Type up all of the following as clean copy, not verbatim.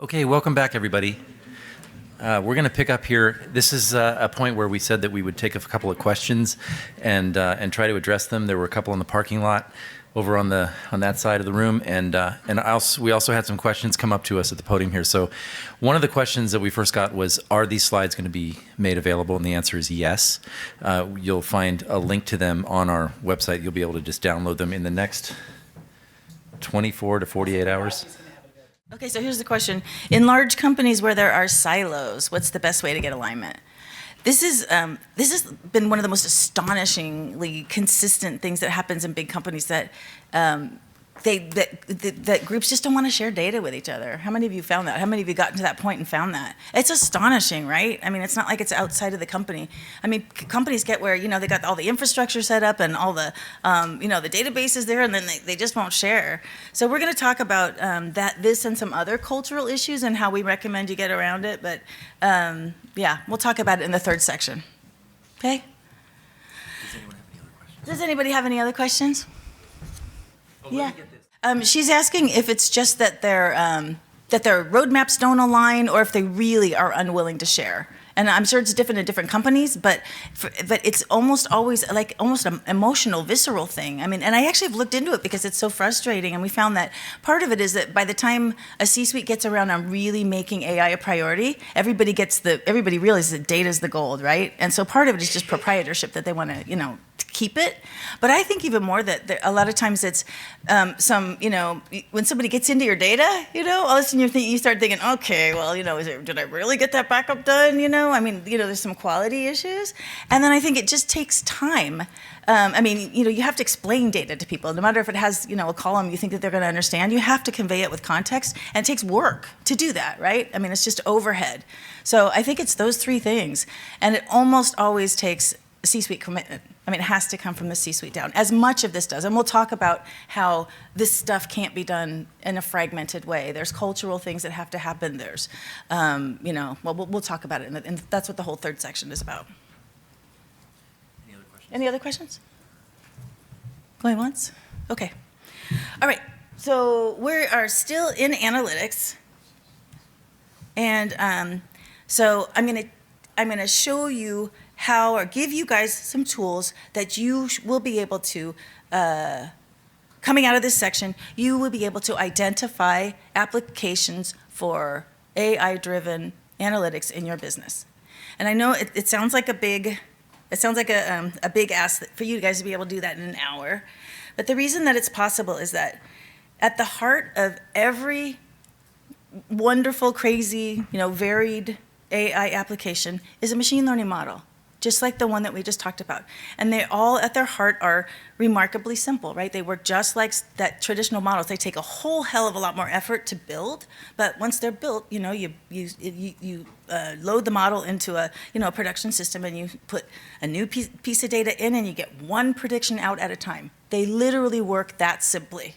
Okay, welcome back, everybody. We're going to pick up here. This is a point where we said that we would take a couple of questions and try to address them. There were a couple in the parking lot over on that side of the room, and we also had some questions come up to us at the podium here. So, one of the questions that we first got was, "Are these slides going to be made available?" And the answer is yes. You'll find a link to them on our website. You'll be able to just download them in the next 24 to 48 hours. Okay, so here's the question. In large companies where there are silos, what's the best way to get alignment? This has been one of the most astonishingly consistent things that happens in big companies that that groups just don't want to share data with each other. How many of you found that? How many of you gotten to that point and found that? It's astonishing, right? I mean, it's not like it's outside of the company. I mean, companies get where, they got all the infrastructure set up and all the, the databases there, and then they just won't share. So we're going to talk about this and some other cultural issues and how we recommend you get around it. But yeah, we'll talk about it in the third section. Okay? Does anybody have any other questions? Yeah. She's asking if it's just that their roadmaps don't align, or if they really are unwilling to share. And I'm sure it's different in different companies, but it's almost always like almost an emotional, visceral thing. I mean, and I actually have looked into it because it's so frustrating, and we found that part of it is that by the time a C-suite gets around on really making AI a priority, everybody realizes that data is the gold, right? And so part of it is just proprietorship, that they want to, keep it. But I think even more that a lot of times it's when somebody gets into your data, all of a sudden you start thinking, okay, well, did I really get that backup done? I mean, there's some quality issues. And then I think it just takes time. You have to explain data to people. No matter if it has, a column you think that they're going to understand, you have to convey it with context, and it takes work to do that, right? I mean, it's just overhead. So I think it's those three things. And it almost always takes a C-suite commitment. I mean, it has to come from the C-suite down, as much of this does. And we'll talk about how this stuff can't be done in a fragmented way. There's cultural things that have to happen. There's, we'll talk about it. And that's what the whole third section is about. Any other questions? Any other questions? Going once? Okay. All right. So we are still in analytics. And so I'm going to show you how, or give you guys some tools that you will be able to, coming out of this section, you will be able to identify applications for AI-driven analytics in your business. And I know it sounds like a big ask for you guys to be able to do that in an hour. But the reason that it's possible is that at the heart of every wonderful, crazy, varied AI application is a machine learning model, just like the one that we just talked about. And they all, at their heart, are remarkably simple, right? They work just like that traditional models. They take a whole hell of a lot more effort to build, but once they're built, you load the model into a production system, and you put a new piece of data in, and you get one prediction out at a time. They literally work that simply.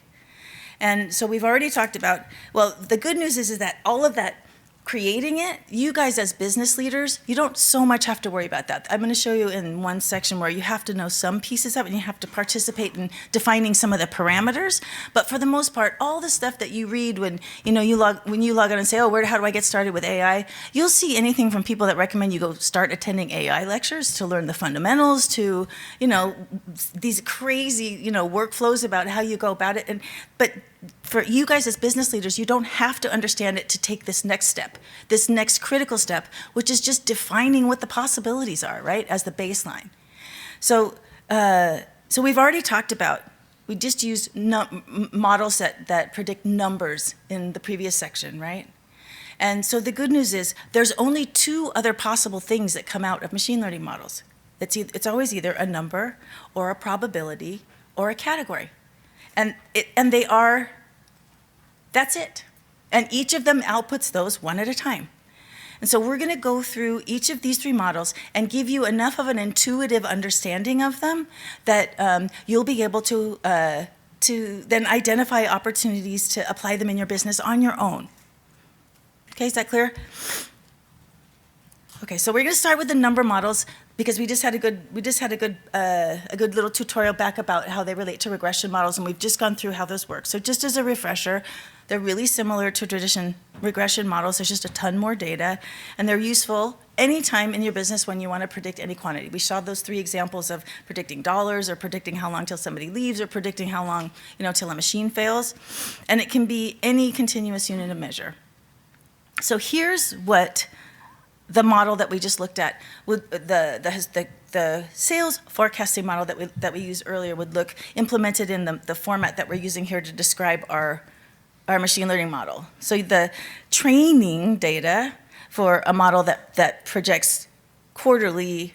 And so we've already talked about, well, the good news is that all of that creating it, you guys as business leaders, you don't so much have to worry about that. I'm going to show you in one section where you have to know some pieces of it, and you have to participate in defining some of the parameters. But for the most part, all the stuff that you read when you log on and say, oh, how do I get started with AI? You'll see anything from people that recommend you go start attending AI lectures to learn the fundamentals, to these crazy workflows about how you go about it. But for you guys as business leaders, you don't have to understand it to take this next step, this next critical step, which is just defining what the possibilities are, right, as the baseline. So we've already talked about, we just used models that predict numbers in the previous section, right? And so the good news is there's only two other possible things that come out of machine learning models. It's always either a number or a probability or a category. And that's it. And each of them outputs those one at a time. And so we're going to go through each of these three models and give you enough of an intuitive understanding of them that you'll be able to then identify opportunities to apply them in your business on your own. Okay, is that clear? Okay, so we're going to start with the number models because we just had a good little tutorial back about how they relate to regression models, and we've just gone through how those work. So just as a refresher, they're really similar to traditional regression models. There's just a ton more data, and they're useful anytime in your business when you want to predict any quantity. We saw those 3 examples of predicting dollars, or predicting how long till somebody leaves, or predicting how long, till a machine fails, and it can be any continuous unit of measure. So here's what the model that we just looked at, with the sales forecasting model that we used earlier, would look implemented in the format that we're using here to describe our machine learning model. So the training data for a model that projects quarterly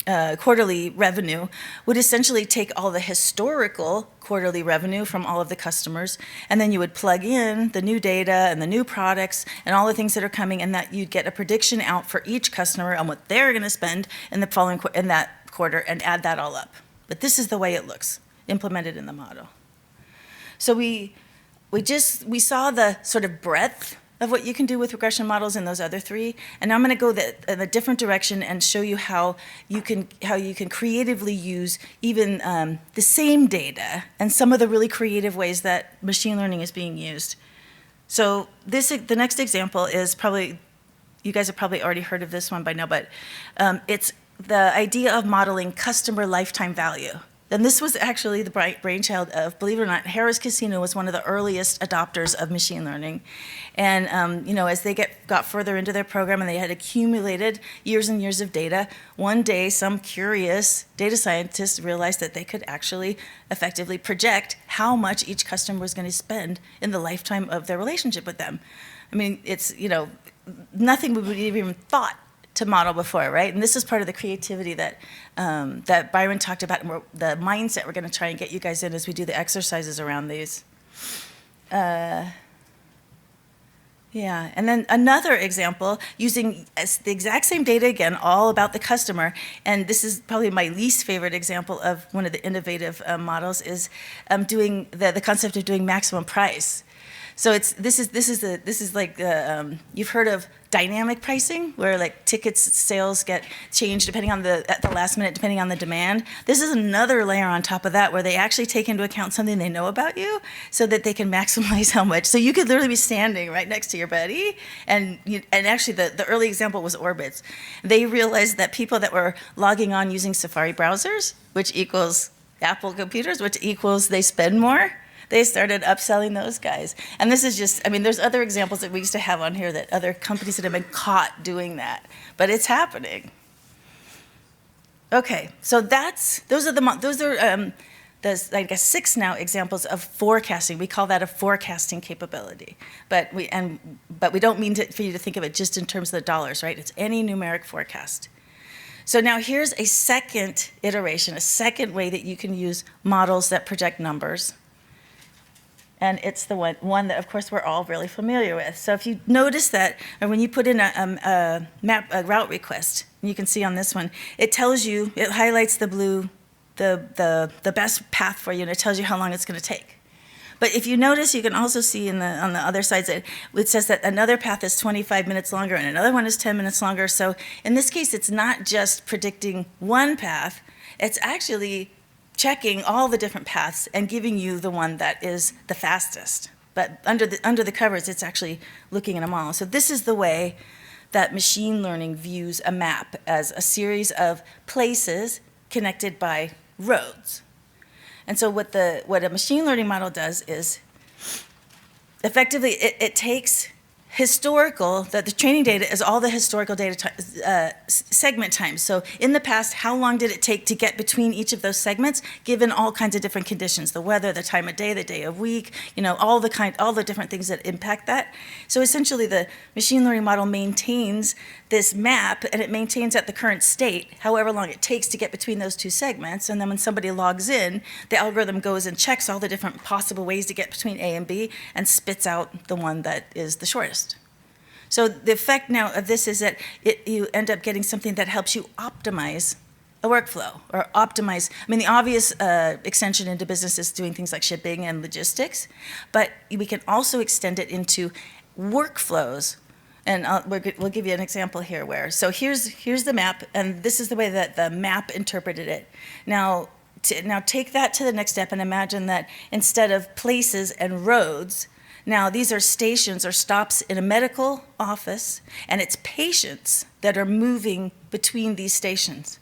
revenue would essentially take all the historical quarterly revenue from all of the customers, and then you would plug in the new data and the new products and all the things that are coming, and that you'd get a prediction out for each customer on what they're going to spend in that quarter, and add that all up. But this is the way it looks implemented in the model. So we saw the sort of breadth of what you can do with regression models in those other 3, and now I'm going to go in a different direction and show you how you can creatively use even the same data and some of the really creative ways that machine learning is being used. So the next example is probably, you guys have probably already heard of this one by now, but it's the idea of modeling customer lifetime value. And this was actually the brainchild of, believe it or not, Harrah's Casino was one of the earliest adopters of machine learning. And as they got further into their program and they had accumulated years and years of data, one day some curious data scientists realized that they could actually effectively project how much each customer was going to spend in the lifetime of their relationship with them. I mean, it's, nothing we would have even thought to model before, right? And this is part of the creativity that Byron talked about, and the mindset we're going to try and get you guys in as we do the exercises around these. Yeah, and then another example using the exact same data again, all about the customer, and this is probably my least favorite example of one of the innovative models, is doing the concept of doing maximum price. So this is like you've heard of dynamic pricing, where like tickets sales get changed at the last minute depending on the demand. This is another layer on top of that, where they actually take into account something they know about you, so that they can maximize how much. So you could literally be standing right next to your buddy, and actually the early example was Orbitz. They realized that people that were logging on using Safari browsers, which equals Apple computers, which equals they spend more, they started upselling those guys. And this is just, there's other examples that we used to have on here, that other companies that have been caught doing that, but it's happening. Okay, so those are I guess 6 now examples of forecasting. We call that a forecasting capability, but we don't mean for you to think of it just in terms of the dollars, right? It's any numeric forecast. So now here's a second iteration, a second way that you can use models that project numbers. And it's the one that, of course, we're all really familiar with. So if you notice that, or when you put in a route request, you can see on this one, it highlights the blue, the best path for you, and it tells you how long it's going to take. But if you notice, you can also see on the other sides that it says that another path is 25 minutes longer and another one is 10 minutes longer. So in this case, it's not just predicting one path, it's actually checking all the different paths and giving you the one that is the fastest. But under the covers, it's actually looking at them all. So this is the way that machine learning views a map, as a series of places connected by roads. And so what a machine learning model does is, effectively, it takes the training data is all the historical data segment times. So in the past, how long did it take to get between each of those segments, given all kinds of different conditions, the weather, the time of day, the day of week, all the different things that impact that. So essentially, the machine learning model maintains this map, and it maintains at the current state however long it takes to get between those 2 segments. And then when somebody logs in, the algorithm goes and checks all the different possible ways to get between A and B and spits out the one that is the shortest. So the effect now of this is that you end up getting something that helps you optimize a workflow, or optimize. The obvious extension into business is doing things like shipping and logistics, but we can also extend it into workflows And we'll give you an example here where, so here's the map, and this is the way that the map interpreted it. Now take that to the next step and imagine that instead of places and roads, now these are stations or stops in a medical office, and it's patients that are moving between these stations.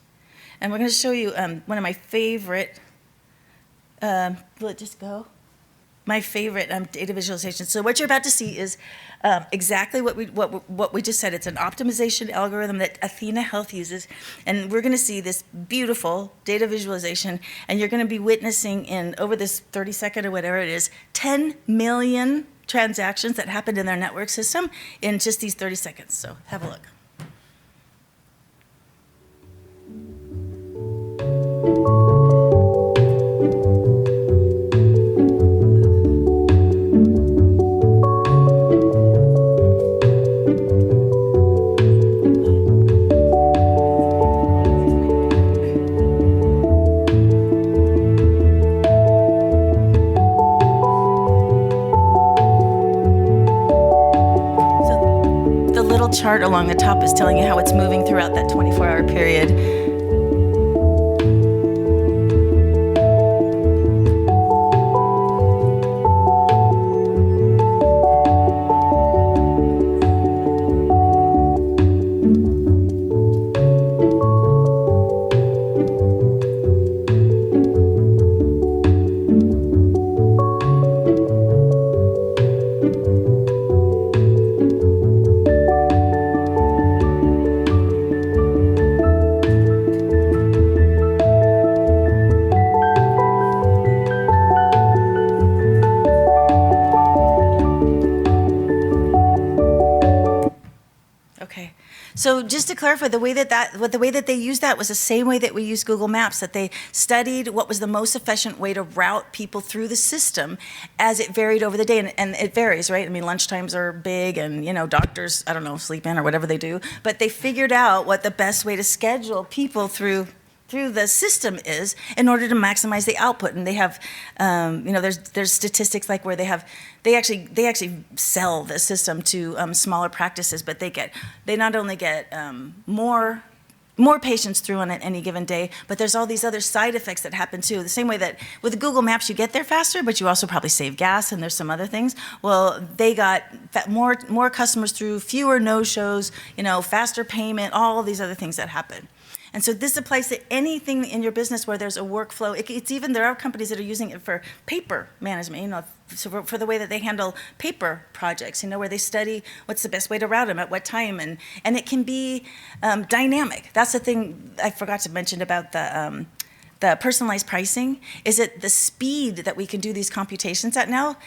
And we're going to show you one of my favorite, will it just go? My favorite data visualization. So what you're about to see is exactly what we just said. It's an optimization algorithm that Athena Health uses, and we're going to see this beautiful data visualization, and you're going to be witnessing in over this 30-second or whatever it is, 10 million transactions that happened in their network system in just these 30 seconds. So have a look. Chart along the top is telling you how it's moving throughout that 24-hour period. So just to clarify, the way that they used that was the same way that we use Google Maps, that they studied what was the most efficient way to route people through the system as it varied over the day. And it varies, right? I mean, lunchtimes are big and, doctors, I don't know, sleep in or whatever they do. But they figured out what the best way to schedule people through the system is in order to maximize the output. And they have, there's statistics like where they actually sell the system to smaller practices, but they not only get more patients through on any given day, but there's all these other side effects that happen too. The same way that with Google Maps you get there faster, but you also probably save gas and there's some other things. Well, they got more customers through, fewer no-shows, faster payment, all of these other things that happen. And so this applies to anything in your business where there's a workflow. It's even, there are companies that are using it for paper management, so for the way that they handle paper projects, where they study what's the best way to route them at what time, and it can be dynamic. That's the thing I forgot to mention about the personalized pricing, is that the speed that we can do these computations at now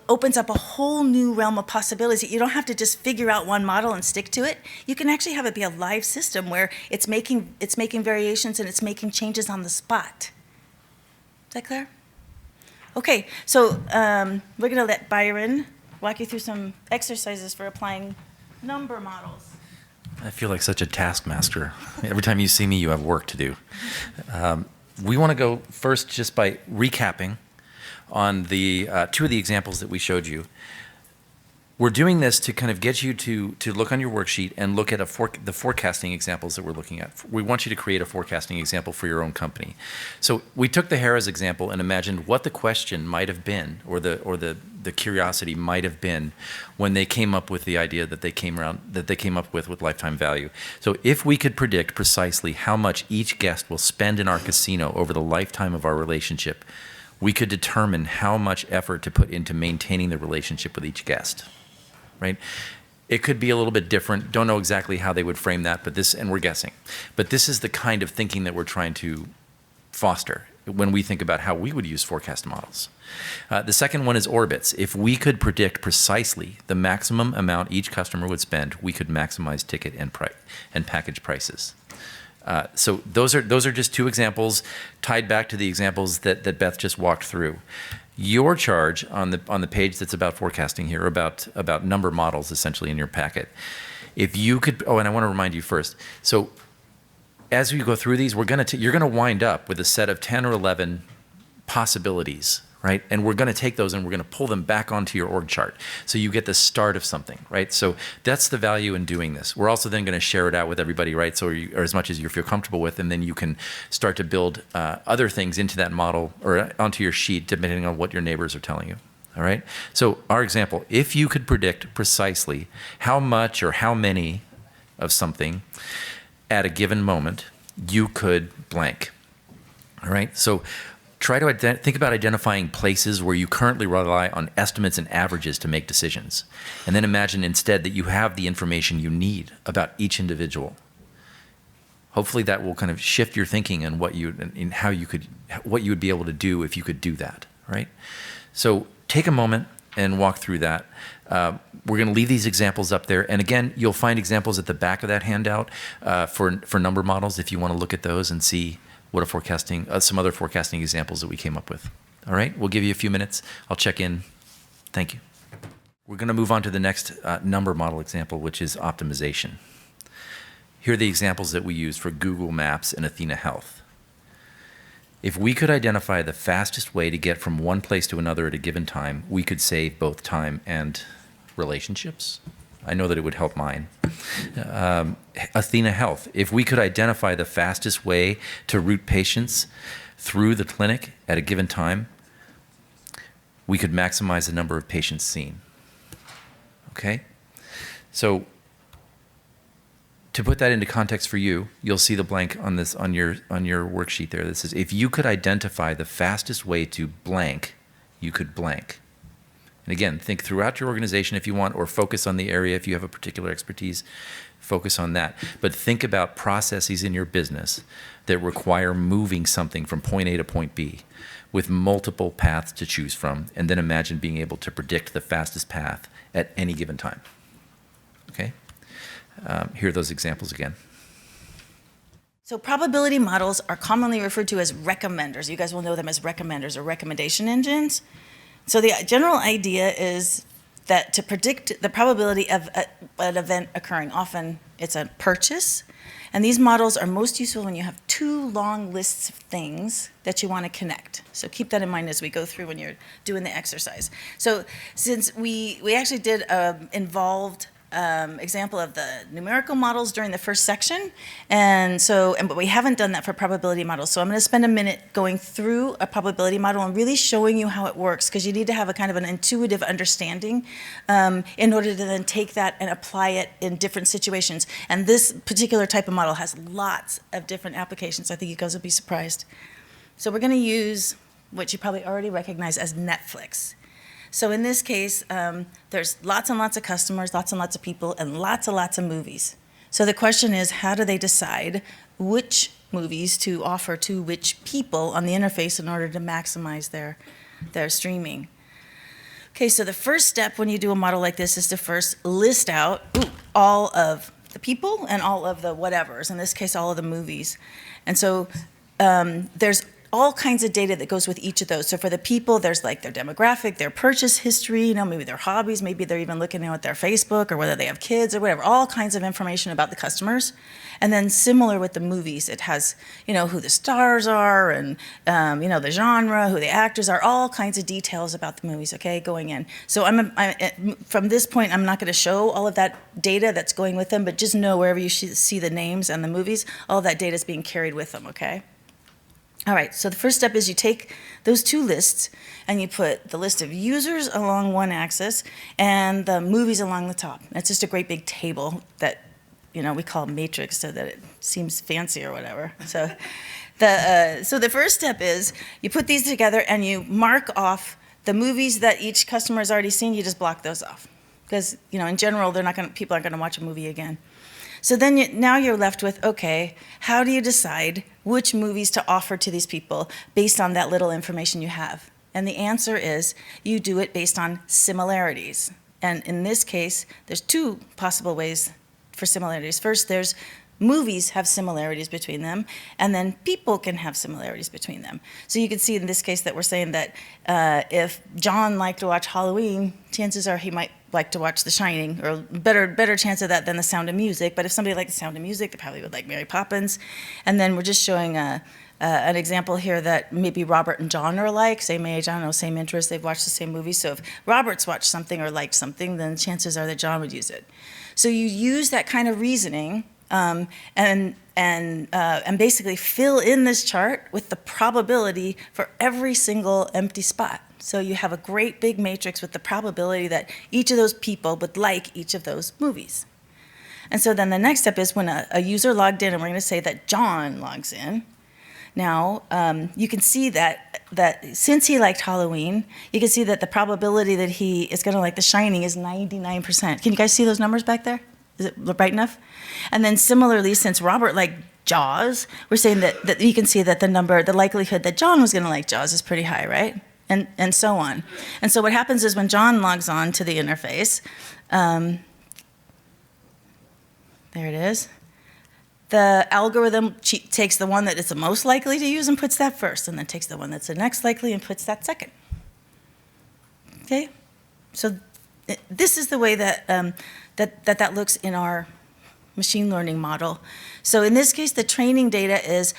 opens up a whole new realm of possibilities. You don't have to just figure out one model and stick to it. You can actually have it be a live system where it's making variations and it's making changes on the spot. Is that clear? Okay, so we're going to let Byron walk you through some exercises for applying number models. I feel like such a taskmaster. Every time you see me, you have work to do. We want to go first just by recapping on the two of the examples that we showed you. We're doing this to kind of get you to look on your worksheet and look at the forecasting examples that we're looking at. We want you to create a forecasting example for your own company. So we took the Harrah's example and imagined what the question might have been, or the curiosity might have been when they came up with the idea that they came up with lifetime value. So if we could predict precisely how much each guest will spend in our casino over the lifetime of our relationship, we could determine how much effort to put into maintaining the relationship with each guest. Right? It could be a little bit different. Don't know exactly how they would frame that, and we're guessing. But this is the kind of thinking that we're trying to foster when we think about how we would use forecast models. The second one is orbits. If we could predict precisely the maximum amount each customer would spend, we could maximize ticket and package prices. So those are just two examples tied back to the examples that Beth just walked through. Your charge on the page that's about forecasting here, about number models essentially in your packet. If you could, and I want to remind you first. So as we go through these, you're going to wind up with a set of 10 or 11 possibilities, right? And we're going to take those and we're going to pull them back onto your org chart. So you get the start of something, right? So that's the value in doing this. We're also then going to share it out with everybody, right? So or as much as you feel comfortable with, and then you can start to build other things into that model or onto your sheet, depending on what your neighbors are telling you. All right. So our example, if you could predict precisely how much or how many of something at a given moment, you could blank. All right. So try to think about identifying places where you currently rely on estimates and averages to make decisions. And then imagine instead that you have the information you need about each individual. Hopefully that will kind of shift your thinking and what you would be able to do if you could do that, right? So take a moment and walk through that. We're going to leave these examples up there. And again, you'll find examples at the back of that handout for number models if you want to look at those and see what some other forecasting examples that we came up with. All right, we'll give you a few minutes. I'll check in. Thank you. We're going to move on to the next number model example, which is optimization. Here are the examples that we use for Google Maps and Athena Health. If we could identify the fastest way to get from one place to another at a given time, we could save both time and relationships. I know that it would help mine. Athena Health. If we could identify the fastest way to route patients through the clinic at a given time, we could maximize the number of patients seen. Okay? So to put that into context for you, you'll see the blank on this on your worksheet there. This is if you could identify the fastest way to blank, you could blank. And again, think throughout your organization if you want, or focus on the area if you have a particular expertise, focus on that. But think about processes in your business that require moving something from point A to point B with multiple paths to choose from, and then imagine being able to predict the fastest path at any given time. Okay? Here are those examples again. So probability models are commonly referred to as recommenders. You guys will know them as recommenders or recommendation engines. So the general idea is that to predict the probability of an event occurring, often it's a purchase. And these models are most useful when you have two long lists of things that you want to connect. So keep that in mind as we go through when you're doing the exercise. So since we actually did an involved example of the numerical models during the first section, but we haven't done that for probability models. So I'm going to spend a minute going through a probability model and really showing you how it works, because you need to have a kind of an intuitive understanding in order to then take that and apply it in different situations. And this particular type of model has lots of different applications. I think you guys will be surprised. So we're going to use what you probably already recognize as Netflix. So in this case, there's lots and lots of customers, lots and lots of people, and lots of movies. So the question is, how do they decide which movies to offer to which people on the interface in order to maximize their streaming? Okay, so the first step when you do a model like this is to first list out all of the people and all of the whatevers, in this case, all of the movies. And so there's all kinds of data that goes with each of those. So for the people, there's like their demographic, their purchase history, maybe their hobbies, maybe they're even looking at their Facebook or whether they have kids or whatever, all kinds of information about the customers. And then similar with the movies, it has, who the stars are and, the genre, who the actors are, all kinds of details about the movies, okay, going in. So from this point, I'm not going to show all of that data that's going with them, but just know wherever you see the names and the movies, all of that data is being carried with them, okay? All right, so the first step is you take those two lists and you put the list of users along one axis and the movies along the top. It's just a great big table that, we call matrix so that it seems fancy or whatever. So the first step is you put these together and you mark off the movies that each customer has already seen. You just block those off because, in general, people aren't going to watch a movie again. So then now you're left with, okay, how do you decide which movies to offer to these people based on that little information you have? And the answer is you do it based on similarities. And in this case, there's two possible ways for similarities. First, there's movies have similarities between them, and then people can have similarities between them. So you can see in this case that we're saying that if John liked to watch Halloween, chances are he might like to watch The Shining, or better chance of that than The Sound of Music. But if somebody liked The Sound of Music, they probably would like Mary Poppins. And then we're just showing an example here that maybe Robert and John are alike, same age, I don't know, same interests, they've watched the same movie. So if Robert's watched something or liked something, then chances are that John would use it. So you use that kind of reasoning and basically fill in this chart with the probability for every single empty spot. So you have a great big matrix with the probability that each of those people would like each of those movies. And so then the next step is when a user logged in, and we're going to say that John logs in. Now, you can see that since he liked Halloween, you can see that the probability that he is going to like The Shining is 99%. Can you guys see those numbers back there? Is it bright enough? And then similarly, since Robert liked Jaws, we're saying that you can see that the likelihood that John was going to like Jaws is pretty high, right? And so on. And so what happens is when John logs on to the interface, there it is. The algorithm takes the one that it's the most likely to use and puts that first, and then takes the one that's the next likely and puts that second. Okay? So this is the way that that looks in our machine learning model. So in this case, the training data is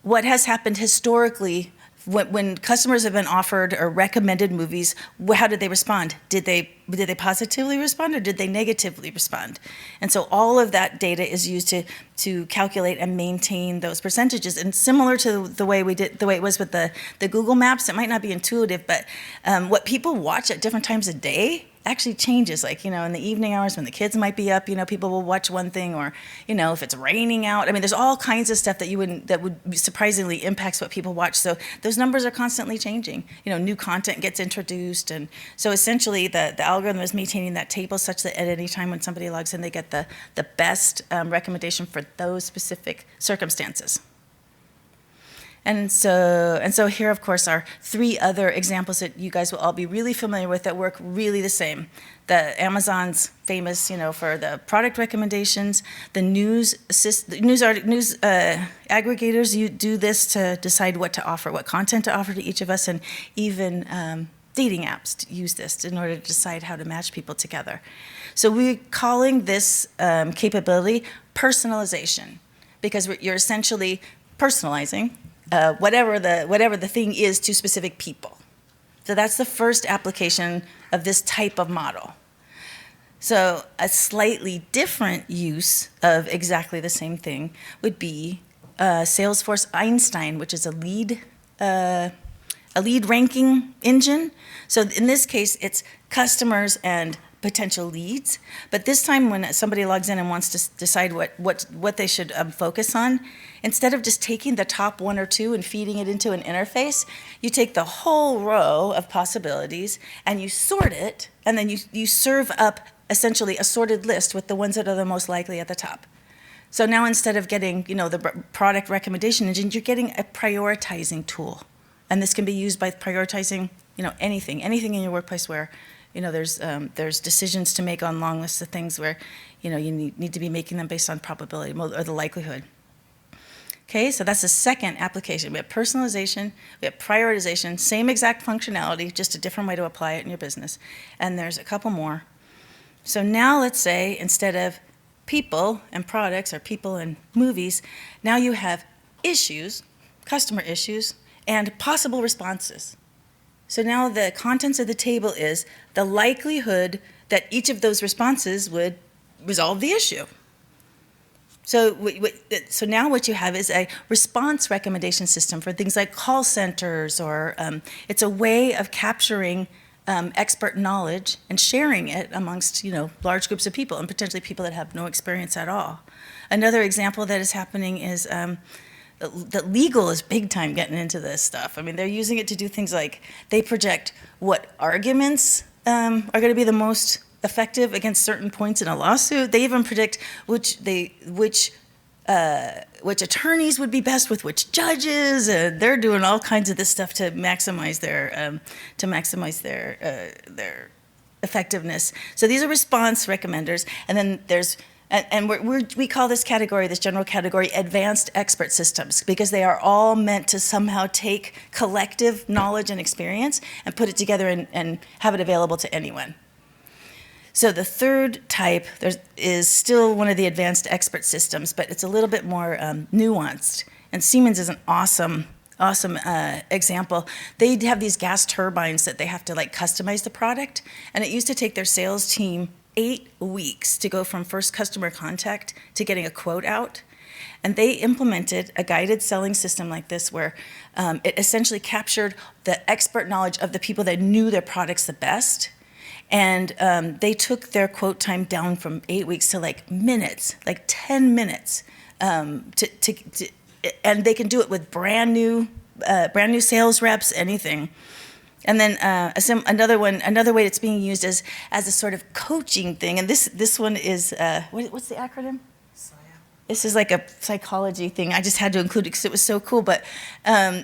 what has happened historically when customers have been offered or recommended movies. How did they respond? Did they positively respond or did they negatively respond? And so all of that data is used to calculate and maintain those percentages. And similar to the way it was with the Google Maps, it might not be intuitive, but what people watch at different times of day actually changes. Like, in the evening hours when the kids might be up, people will watch one thing, or, if it's raining out. I mean, there's all kinds of stuff that would surprisingly impacts what people watch. So those numbers are constantly changing. New content gets introduced. And so essentially the algorithm is maintaining that table such that at any time when somebody logs in, they get the best recommendation for those specific circumstances. And so here, of course, are three other examples that you guys will all be really familiar with that work really the same. The Amazon's famous, for the product recommendations. The news aggregators, you do this to decide what to offer, what content to offer to each of us, and even dating apps use this in order to decide how to match people together. So we're calling this capability personalization, because you're essentially personalizing whatever the thing is to specific people. So that's the first application of this type of model. So a slightly different use of exactly the same thing would be Salesforce Einstein, which is a lead ranking engine. So in this case, it's customers and potential leads. But this time when somebody logs in and wants to decide what they should focus on, instead of just taking the top one or two and feeding it into an interface, you take the whole row of possibilities and you sort it, and then you serve up essentially a sorted list with the ones that are the most likely at the top. So now instead of getting, the product recommendation engine, you're getting a prioritizing tool. And this can be used by prioritizing, anything in your workplace where there's decisions to make on long lists of things where, you need to be making them based on probability or the likelihood. Okay, so that's the second application. We have personalization, we have prioritization, same exact functionality, just a different way to apply it in your business. And there's a couple more. So now let's say instead of people and products or people and movies, now you have issues, customer issues, and possible responses. So now the contents of the table is the likelihood that each of those responses would resolve the issue. So now what you have is a response recommendation system for things like call centers, or it's a way of capturing expert knowledge and sharing it amongst large groups of people, and potentially people that have no experience at all. Another example that is happening is that legal is big time getting into this stuff. I mean, they're using it to do things like they project what arguments are going to be the most effective against certain points in a lawsuit. They even predict which attorneys would be best with which judges. They're doing all kinds of this stuff to maximize their effectiveness. So these are response recommenders, and then there's we call this general category, advanced expert systems, because they are all meant to somehow take collective knowledge and experience and put it together and have it available to anyone. So the third type is still one of the advanced expert systems, but it's a little bit more nuanced. And Siemens is an awesome example. They have these gas turbines that they have to like customize the product, and it used to take their sales team 8 weeks to go from first customer contact to getting a quote out. And they implemented a guided selling system like this where it essentially captured the expert knowledge of the people that knew their products the best. And they took their quote time down from 8 weeks to like minutes, like 10 minutes. And they can do it with brand new sales reps, anything. And then another way it's being used is as a sort of coaching thing. And this one is what's the acronym? This is like a psychology thing. I just had to include it because it was so cool. But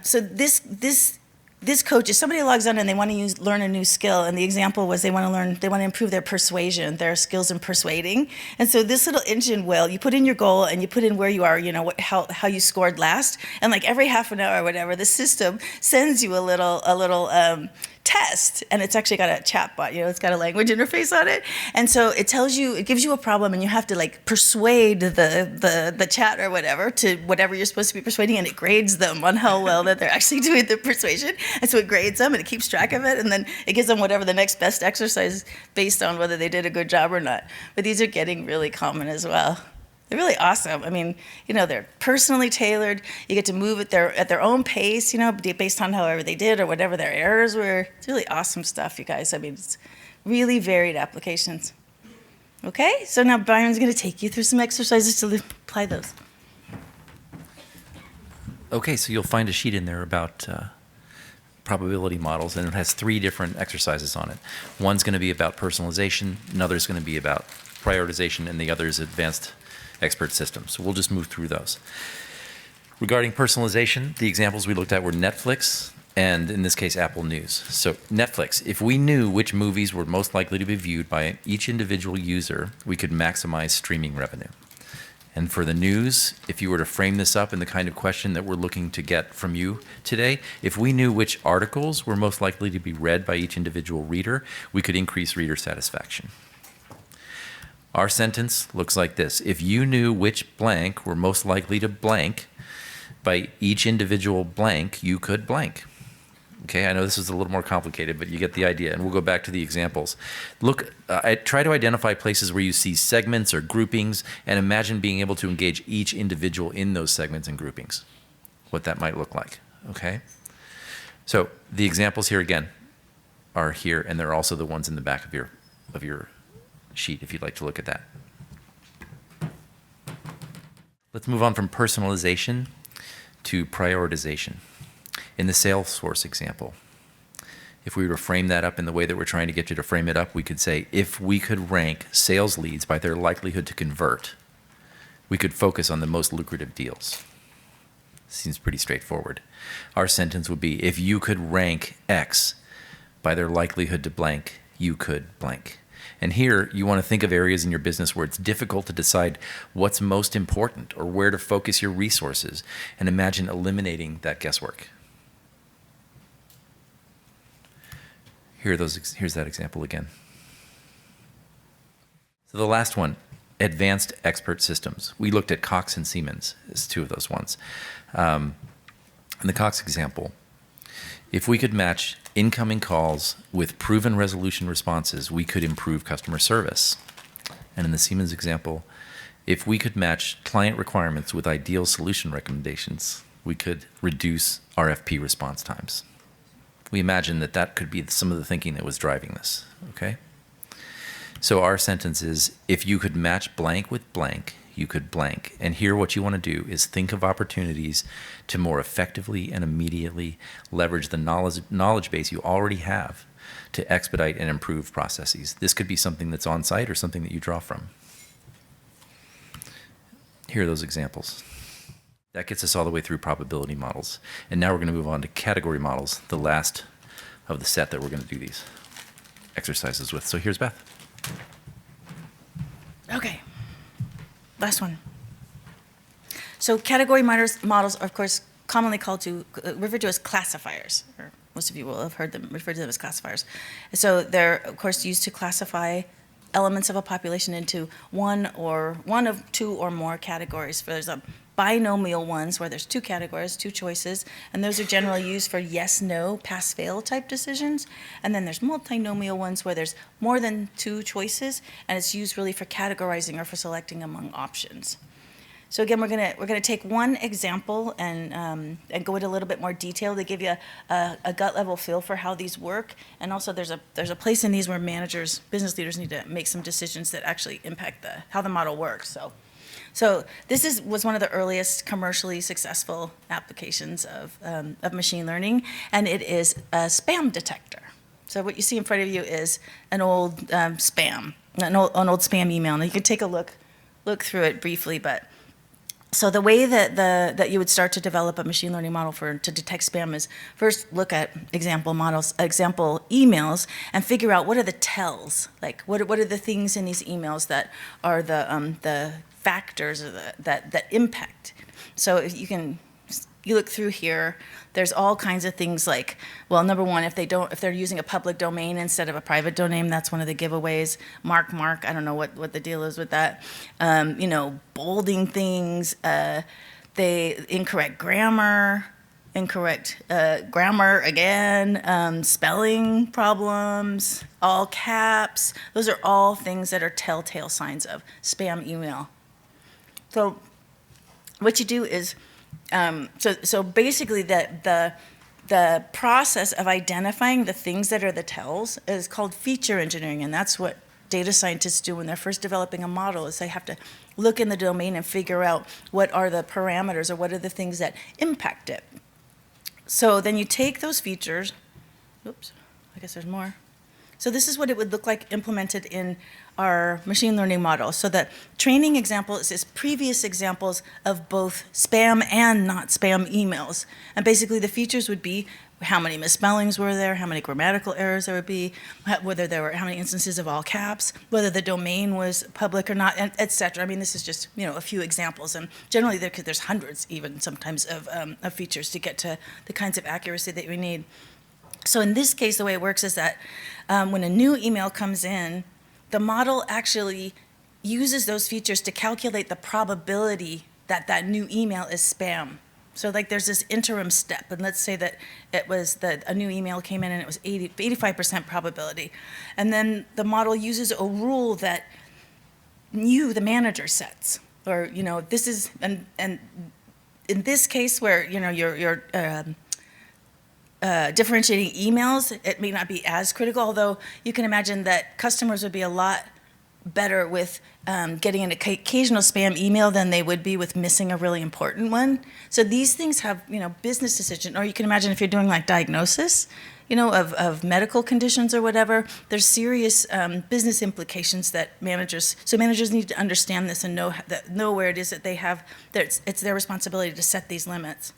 so this coach, if somebody logs on and they want to learn a new skill, and the example was they want to improve their persuasion, their skills in persuading. And so this little engine will, you put in your goal and you put in where you are, how you scored last, and like every half an hour or whatever, the system sends you a little test, and it's actually got a chat bot, it's got a language interface on it. And so it gives you a problem, and you have to like persuade the chat or whatever to whatever you're supposed to be persuading, and it grades them on how well that they're actually doing the persuasion. And so it grades them and it keeps track of it, and then it gives them whatever the next best exercise based on whether they did a good job or not. But these are getting really common as well. They're really awesome. I mean, they're personally tailored. You get to move at their own pace, based on however they did or whatever their errors were. It's really awesome stuff, you guys. I mean, it's really varied applications. Okay, so now Byron's going to take you through some exercises to apply those. Okay, so you'll find a sheet in there about probability models, and it has 3 different exercises on it. One's going to be about personalization, another's going to be about prioritization, and the other is advanced expert systems. So we'll just move through those. Regarding personalization, the examples we looked at were Netflix and, in this case, Apple News. So Netflix, if we knew which movies were most likely to be viewed by each individual user, we could maximize streaming revenue. And for the news, if you were to frame this up in the kind of question that we're looking to get from you today, if we knew which articles were most likely to be read by each individual reader, we could increase reader satisfaction. Our sentence looks like this. If you knew which blank were most likely to blank by each individual blank, you could blank. Okay, I know this is a little more complicated, but you get the idea, and we'll go back to the examples. Look, try to identify places where you see segments or groupings, and imagine being able to engage each individual in those segments and groupings, what that might look like, okay? So the examples here again are here, and they're also the ones in the back of your sheet if you'd like to look at that. Let's move on from personalization to prioritization. In the Salesforce example, if we were to frame that up in the way that we're trying to get you to frame it up, we could say, if we could rank sales leads by their likelihood to convert, we could focus on the most lucrative deals. Seems pretty straightforward. Our sentence would be, if you could rank X by their likelihood to blank, you could blank. And here, you want to think of areas in your business where it's difficult to decide what's most important or where to focus your resources, and imagine eliminating that guesswork. Here's that example again. So the last one, advanced expert systems. We looked at Cox and Siemens as 2 of those ones. In the Cox example, if we could match incoming calls with proven resolution responses, we could improve customer service. And in the Siemens example, if we could match client requirements with ideal solution recommendations, we could reduce RFP response times. We imagine that could be some of the thinking that was driving this, okay? So our sentence is, if you could match blank with blank, you could blank. And here what you want to do is think of opportunities to more effectively and immediately leverage the knowledge base you already have to expedite and improve processes. This could be something that's on site or something that you draw from. Here are those examples. That gets us all the way through probability models. And now we're going to move on to category models, the last of the set that we're going to do these exercises with. So here's Beth. Okay. Last one. So category models are, of course, commonly referred to as classifiers, or most of you will have heard them referred to them as classifiers. So they're, of course, used to classify elements of a population into one of 2 or more categories. There's a binomial ones where there's two categories, two choices, and those are generally used for yes, no, pass, fail type decisions. And then there's multinomial ones where there's more than two choices, and it's used really for categorizing or for selecting among options. So again, we're gonna take one example and go into a little bit more detail to give you a gut level feel for how these work. And also, there's a place in these where managers, business leaders need to make some decisions that actually impact how the model works. So this was one of the earliest commercially successful applications of machine learning, and it is a spam detector. So what you see in front of you is an old spam, an old spam email. And you can take a look through it briefly, but. So the way that you would start to develop a machine learning model to detect spam is first look at example emails, and figure out what are the tells, like what are the things in these emails that are the factors or that impact. So if you look through here, there's all kinds of things like, well, number one, if they're using a public domain instead of a private domain, that's one of the giveaways. Mark, I don't know what the deal is with that. Bolding things, incorrect grammar again, spelling problems, all caps. Those are all things that are telltale signs of spam email. So what you do is, so basically the process of identifying the things that are the tells is called feature engineering, and that's what data scientists do when they're first developing a model, is they have to look in the domain and figure out what are the parameters or what are the things that impact it. So then you take those features, oops, I guess there's more. So this is what it would look like implemented in our machine learning model. So the training example is previous examples of both spam and not spam emails. And basically the features would be how many misspellings were there, how many grammatical errors there would be, whether there were how many instances of all caps, whether the domain was public or not, et cetera. I mean, this is just a few examples, and generally there's hundreds even sometimes of features to get to the kinds of accuracy that we need. So in this case, the way it works is that when a new email comes in, the model actually uses those features to calculate the probability that that new email is spam. So like there's this interim step, and let's say that it was that a new email came in and it was 85% probability. And then the model uses a rule that the manager, sets. Or, this is, and in this case where, you're differentiating emails, it may not be as critical, although you can imagine that customers would be a lot better with getting an occasional spam email than they would be with missing a really important one. So these things have, business decision, or you can imagine if you're doing like diagnosis, of medical conditions or whatever, there's serious business implications that managers need to understand this and know where it is that they have, it's their responsibility to set these limits.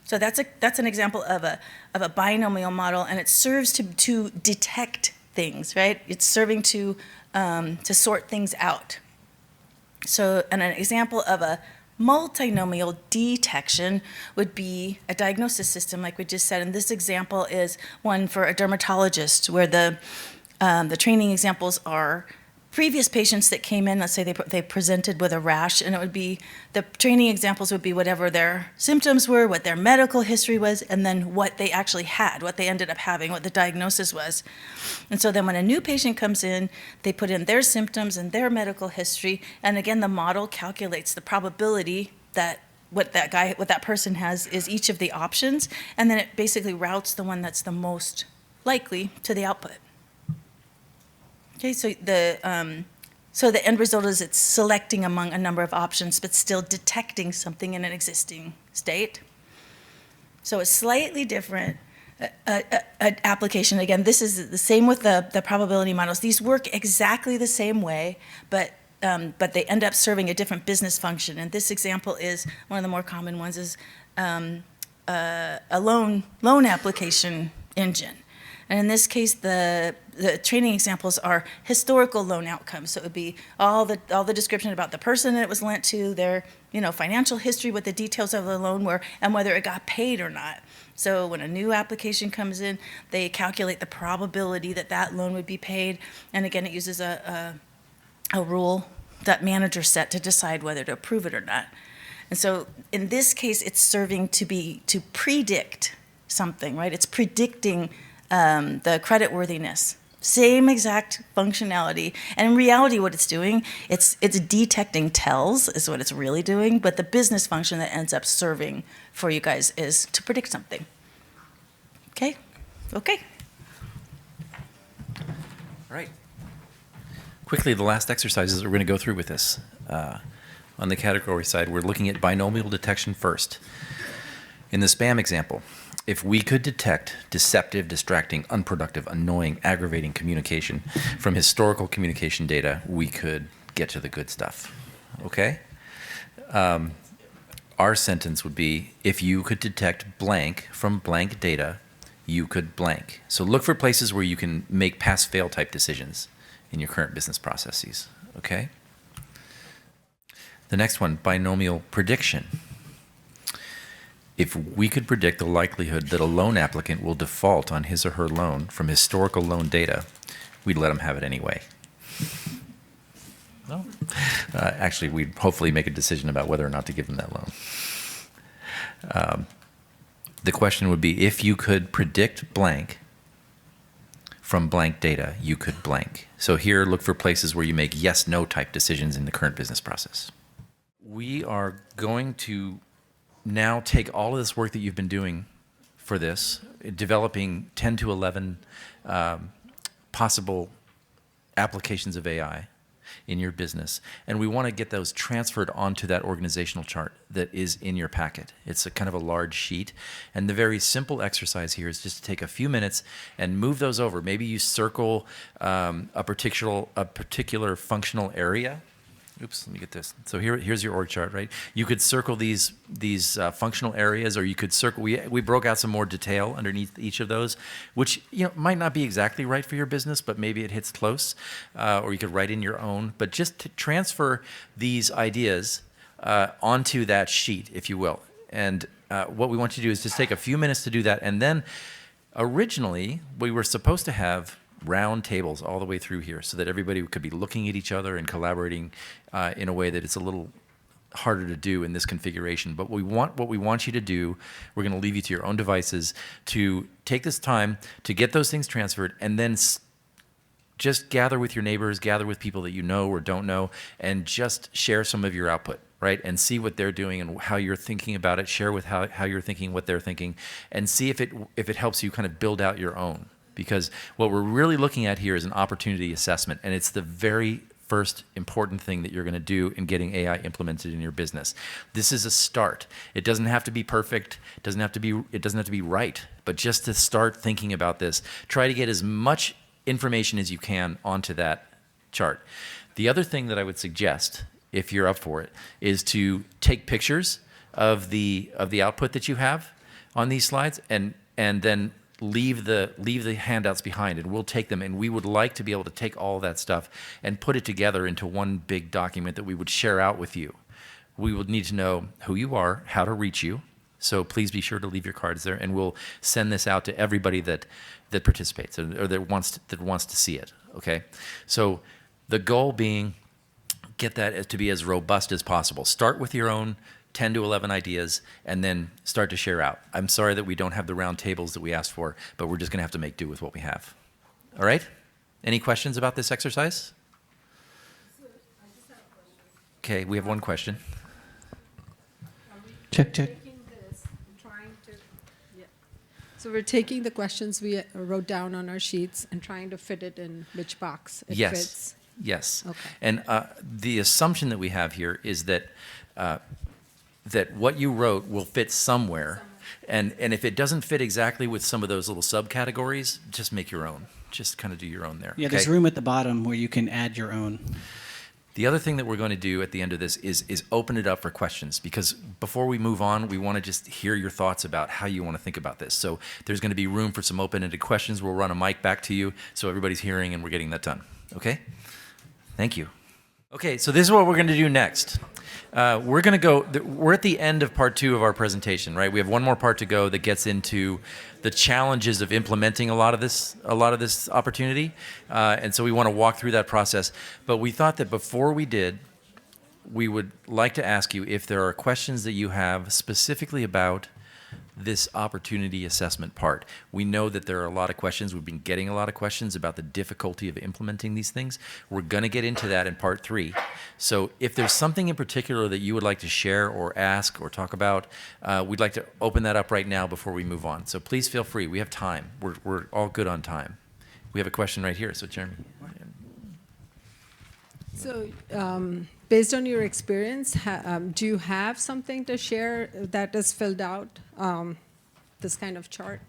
So that's an example of a binomial model, and it serves to detect things, right? It's serving to sort things out. So an example of a multinomial detection would be a diagnosis system, like we just said. And this example is one for a dermatologist, where the training examples are previous patients that came in. Let's say they presented with a rash, and it would be, the training examples would be whatever their symptoms were, what their medical history was, and then what they actually had, what they ended up having, what the diagnosis was. And so then when a new patient comes in, they put in their symptoms and their medical history, and again, the model calculates the probability that what that person has is each of the options, and then it basically routes the one that's the most likely to the output. Okay, so the end result is it's selecting among a number of options, but still detecting something in an existing state. So a slightly different application. Again, this is the same with the probability models. These work exactly the same way, but they end up serving a different business function. And this example is one of the more common ones, is a loan application engine. And in this case, the training examples are historical loan outcomes. So it would be all the description about the person that it was lent to, their financial history, what the details of the loan were, and whether it got paid or not. So when a new application comes in, they calculate the probability that that loan would be paid. And again, it uses a rule that managers set to decide whether to approve it or not. And so in this case, it's serving to predict something, right? It's predicting the creditworthiness. Same exact functionality. And in reality, what it's doing, it's detecting tells is what it's really doing, but the business function that ends up serving for you guys is to predict something. Okay? Okay. All right. Quickly, the last exercises we're going to go through with this. On the category side, we're looking at binomial detection first. In the spam example, if we could detect deceptive, distracting, unproductive, annoying, aggravating communication from historical communication data, we could get to the good stuff. Okay? Our sentence would be, if you could detect blank from blank data, you could blank. So look for places where you can make pass-fail type decisions in your current business processes. Okay? The next one, binomial prediction. If we could predict the likelihood that a loan applicant will default on his or her loan from historical loan data, we'd let them have it anyway. No? Actually, we'd hopefully make a decision about whether or not to give them that loan. The question would be, if you could predict blank from blank data, you could blank. So here, look for places where you make yes-no type decisions in the current business process. We are going to now take all of this work that you've been doing for this, developing 10 to 11 possible applications of AI in your business, and we want to get those transferred onto that organizational chart that is in your packet. It's a kind of a large sheet, and the very simple exercise here is just to take a few minutes and move those over. Maybe you circle a particular functional area. Oops, let me get this. So here's your org chart, right? You could circle these functional areas, or you could circle. We broke out some more detail underneath each of those, which might not be exactly right for your business, but maybe it hits close, or you could write in your own. But just to transfer these ideas onto that sheet, if you will. And what we want you to do is just take a few minutes to do that. And then, originally, we were supposed to have round tables all the way through here so that everybody could be looking at each other and collaborating in a way that it's a little harder to do in this configuration. But what we want you to do, we're going to leave you to your own devices to take this time to get those things transferred, and then just gather with your neighbors, gather with people that you know or don't know, and just share some of your output, right? And see what they're doing and how you're thinking about it. Share with how you're thinking, what they're thinking, and see if it helps you kind of build out your own. Because what we're really looking at here is an opportunity assessment, and it's the very first important thing that you're going to do in getting AI implemented in your business. This is a start. It doesn't have to be perfect. It doesn't have to be right. But just to start thinking about this, try to get as much information as you can onto that chart. The other thing that I would suggest, if you're up for it, is to take pictures of the output that you have on these slides, and then leave the handouts behind, and we'll take them, and we would like to be able to take all that stuff and put it together into one big document that we would share out with you. We would need to know who you are, how to reach you, so please be sure to leave your cards there, and we'll send this out to everybody that participates or that wants to see it. Okay, so the goal being, get that to be as robust as possible. Start with your own 10 to 11 ideas, and then start to share out. I'm sorry that we don't have the round tables that we asked for, but we're just going to have to make do with what we have. All right? Any questions about this exercise? Okay, we have one question. Check. So we're taking the questions we wrote down on our sheets and trying to fit it in which box it fits. Yes. Okay. And the assumption that we have here is that what you wrote will fit somewhere. And if it doesn't fit exactly with some of those little subcategories, just make your own. Just kind of do your own there. Yeah, okay? there's room at the bottom where you can add your own. The other thing that we're going to do at the end of this is open it up for questions, because before we move on, we want to just hear your thoughts about how you want to think about this. So there's going to be room for some open-ended questions. We'll run a mic back to you so everybody's hearing and we're getting that done. Okay? Thank you. Okay, so this is what we're going to do next. We're at the end of part 2 of our presentation, right? We have one more part to go that gets into the challenges of implementing a lot of this opportunity. And so we want to walk through that process. But we thought that before we did, we would like to ask you if there are questions that you have specifically about this opportunity assessment part. We know that there are a lot of questions. We've been getting a lot of questions about the difficulty of implementing these things. We're going to get into that in part 3. So if there's something in particular that you would like to share or ask or talk about, we'd like to open that up right now before we move on. So please feel free. We have time. We're all good on time. We have a question right here. So Jeremy. So, based on your experience, do you have something to share that is filled out, this kind of chart?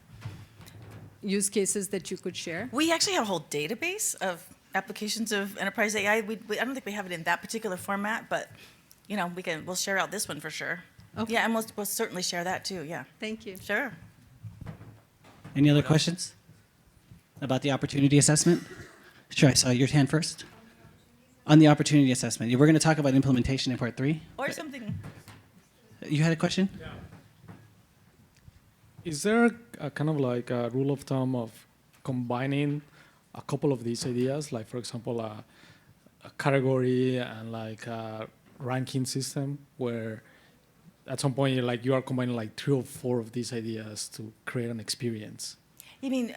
Use cases that you could share? We actually have a whole database of applications of enterprise AI. I don't think we have it in that particular format, but we'll share out this one for sure. Okay. Yeah, and we'll certainly share that too. Yeah. Thank you. Sure. Any other questions about the opportunity assessment? Sure, I saw your hand first. On the opportunity assessment, we're going to talk about implementation in part 3. Or something. You had a question? Is there a kind of like a rule of thumb of combining a couple of these ideas, like for example, a category and like a ranking system, where at some point you are combining like 3 or 4 of these ideas to create an experience? You mean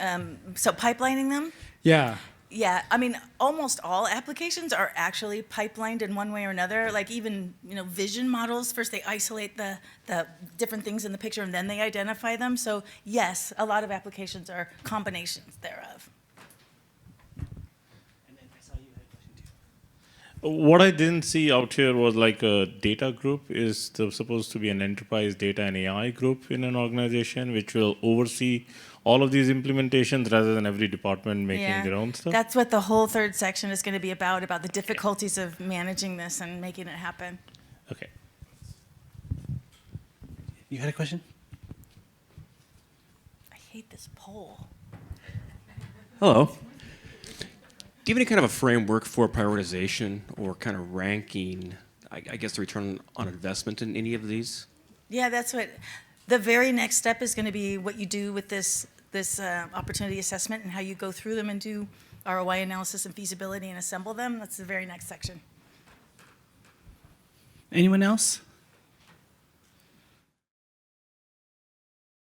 so pipelining them? Yeah. Yeah, I mean, almost all applications are actually pipelined in one way or another. Like even, vision models, first they isolate the different things in the picture and then they identify them. So yes, a lot of applications are combinations thereof. And then I saw you had a question too. What I didn't see out here was like a data group is supposed to be an enterprise data and AI group in an organization which will oversee all of these implementations rather than every department making their own stuff. That's what the whole 3rd section is going to be about the difficulties of managing this and making it happen. Okay. You had a question? I hate this poll. Hello. Do you have any kind of a framework for prioritization or kind of ranking, I guess, the return on investment in any of these? Yeah, that's what the very next step is going to be, what you do with this opportunity assessment and how you go through them and do ROI analysis and feasibility and assemble them. That's the very next section. Anyone else?